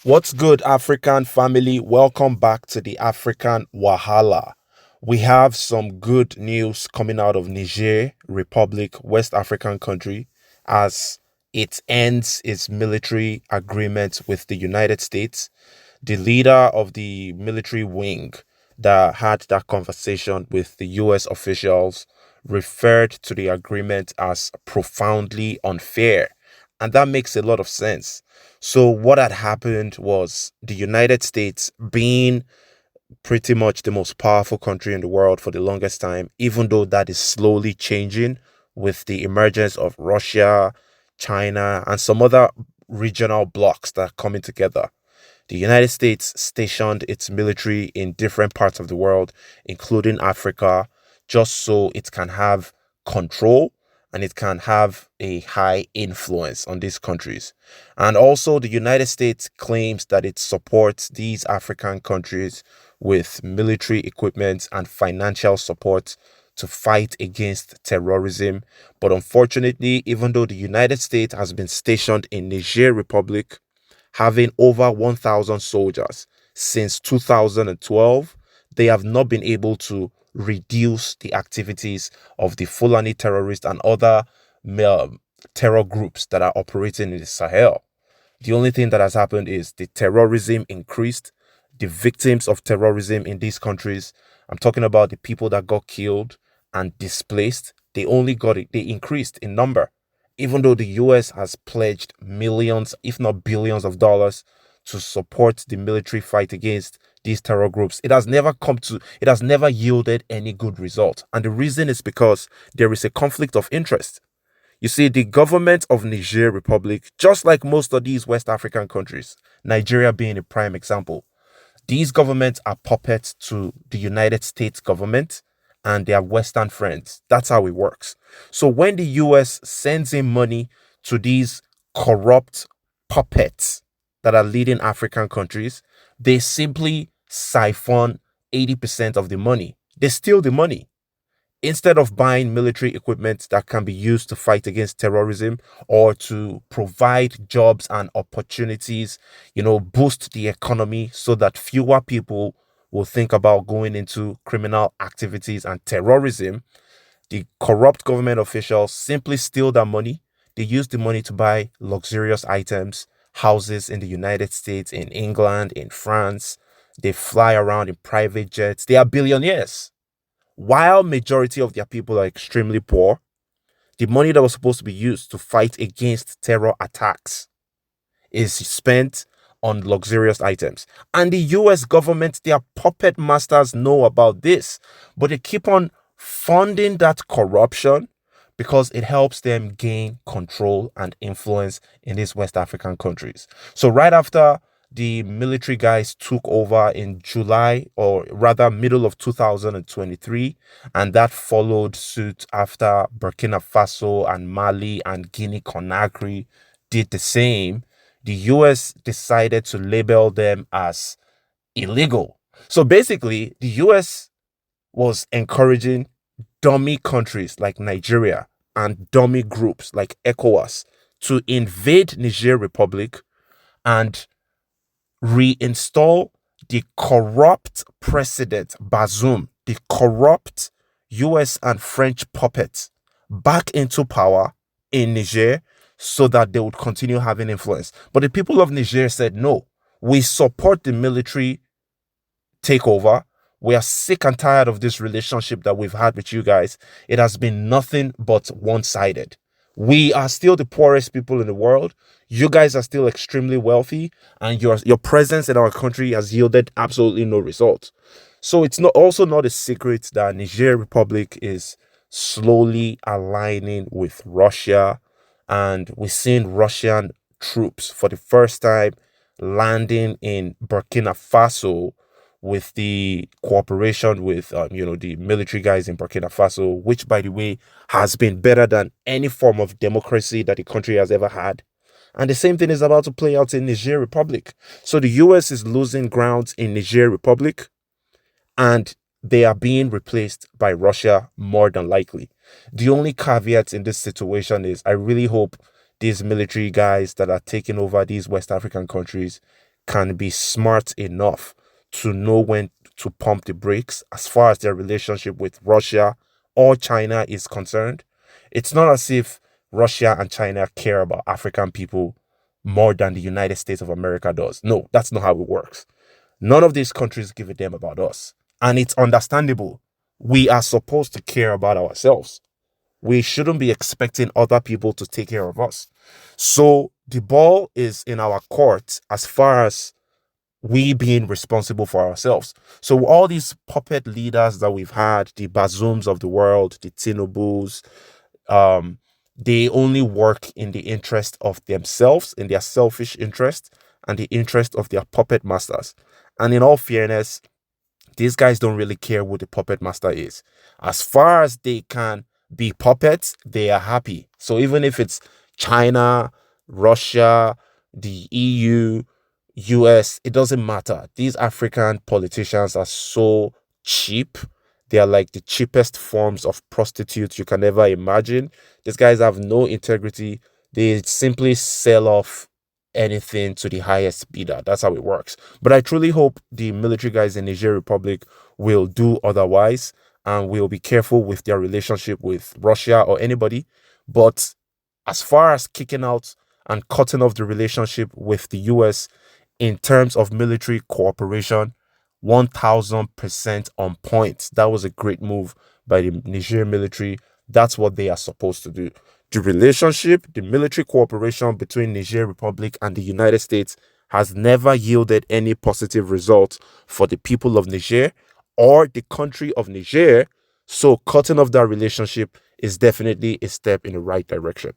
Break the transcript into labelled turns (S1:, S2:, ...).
S1: What's good, African family? Welcome back to the African Wahala. We have some good news coming out of Niger Republic, West African country, as it ends its military agreement with the United States. The leader of the military wing that had that conversation with the US officials referred to the agreement as profoundly unfair. And that makes a lot of sense. So, what had happened was the United States, being pretty much the most powerful country in the world for the longest time, even though that is slowly changing with the emergence of Russia, China, and some other regional blocs that are coming together. The United States stationed its military in different parts of the world, including Africa, just so it can have control and it can have a high influence on these countries. And also, the United States claims that it supports these African countries with military equipment and financial support to fight against terrorism. But unfortunately, even though the United States has been stationed in Niger Republic, having over 1,000 soldiers since 2012, they have not been able to reduce the activities of the Fulani terrorists and other terror groups that are operating in the Sahel. The only thing that has happened is the terrorism increased, the victims of terrorism in these countries. I'm talking about the people that got killed and displaced. They only got it, they increased in number, even though the US has pledged millions, if not billions of dollars to support the military fight against these terror groups. It has never yielded any good result. And the reason is because there is a conflict of interest. You see, the government of Niger Republic, just like most of these West African countries, Nigeria being a prime example, these governments are puppets to the United States government and their Western friends. That's how it works. So when the US sends in money to these corrupt puppets that are leading African countries, they simply siphon 80% of the money. They steal the money. Instead of buying military equipment that can be used to fight against terrorism or to provide jobs and opportunities, boost the economy so that fewer people will think about going into criminal activities and terrorism, the corrupt government officials simply steal that money. They use the money to buy luxurious items, houses in the United States, in England, in France. They fly around in private jets. They are billionaires. While majority of their people are extremely poor, the money that was supposed to be used to fight against terror attacks is spent on luxurious items. And the US government, their puppet masters know about this, but they keep on funding that corruption because it helps them gain control and influence in these West African countries. So right after the military guys took over in July, or rather middle of 2023, and that followed suit after Burkina Faso and Mali and Guinea Conakry did the same. The US decided to label them as illegal. So basically, the US was encouraging dummy countries like Nigeria and dummy groups like ECOWAS to invade Niger Republic and reinstall the corrupt president Bazoum, the corrupt US and French puppet, back into power in Niger so that they would continue having influence. But the people of Niger said, no, we support the military takeover. We are sick and tired of this relationship that we've had with you guys. It has been nothing but one-sided. We are still the poorest people in the world. You guys are still extremely wealthy, and your presence in our country has yielded absolutely no results. So it's not a secret that Niger Republic is slowly aligning with Russia, and we're seeing Russian troops for the first time landing in Burkina Faso with the cooperation with the military guys in Burkina Faso, which by the way has been better than any form of democracy that the country has ever had. And the same thing is about to play out in Niger Republic. So the US is losing ground in Niger Republic, and they are being replaced by Russia more than likely. The only caveat in this situation is I really hope these military guys that are taking over these West African countries can be smart enough to know when to pump the brakes as far as their relationship with Russia or China is concerned. It's not as if Russia and China care about African people more than the United States of America does. No, that's not how it works. None of these countries give a damn about us. And it's understandable. We are supposed to care about ourselves. We shouldn't be expecting other people to take care of us. So the ball is in our court as far as we being responsible for ourselves. So all these puppet leaders that we've had, the Bazooms of the world, the Tinubus, um, they only work in the interest of themselves, in their selfish interest, and the interest of their puppet masters. And in all fairness, these guys don't really care who the puppet master is. As far as they can be puppets, they are happy. So even if it's China, Russia, the EU, US, it doesn't matter. These African politicians are so cheap. They are like the cheapest forms of prostitutes you can ever imagine. These guys have no integrity. They simply sell off anything to the highest bidder. That's how it works. But I truly hope the military guys in Niger Republic will do otherwise and will be careful with their relationship with Russia or anybody. But as far as kicking out and cutting off the relationship with the US in terms of military cooperation, 1000% on point. That was a great move by the Nigerian military. That's what they are supposed to do. The relationship, the military cooperation between Niger Republic and the United States has never yielded any positive results for the people of Niger or the country of Niger. So cutting off that relationship is definitely a step in the right direction.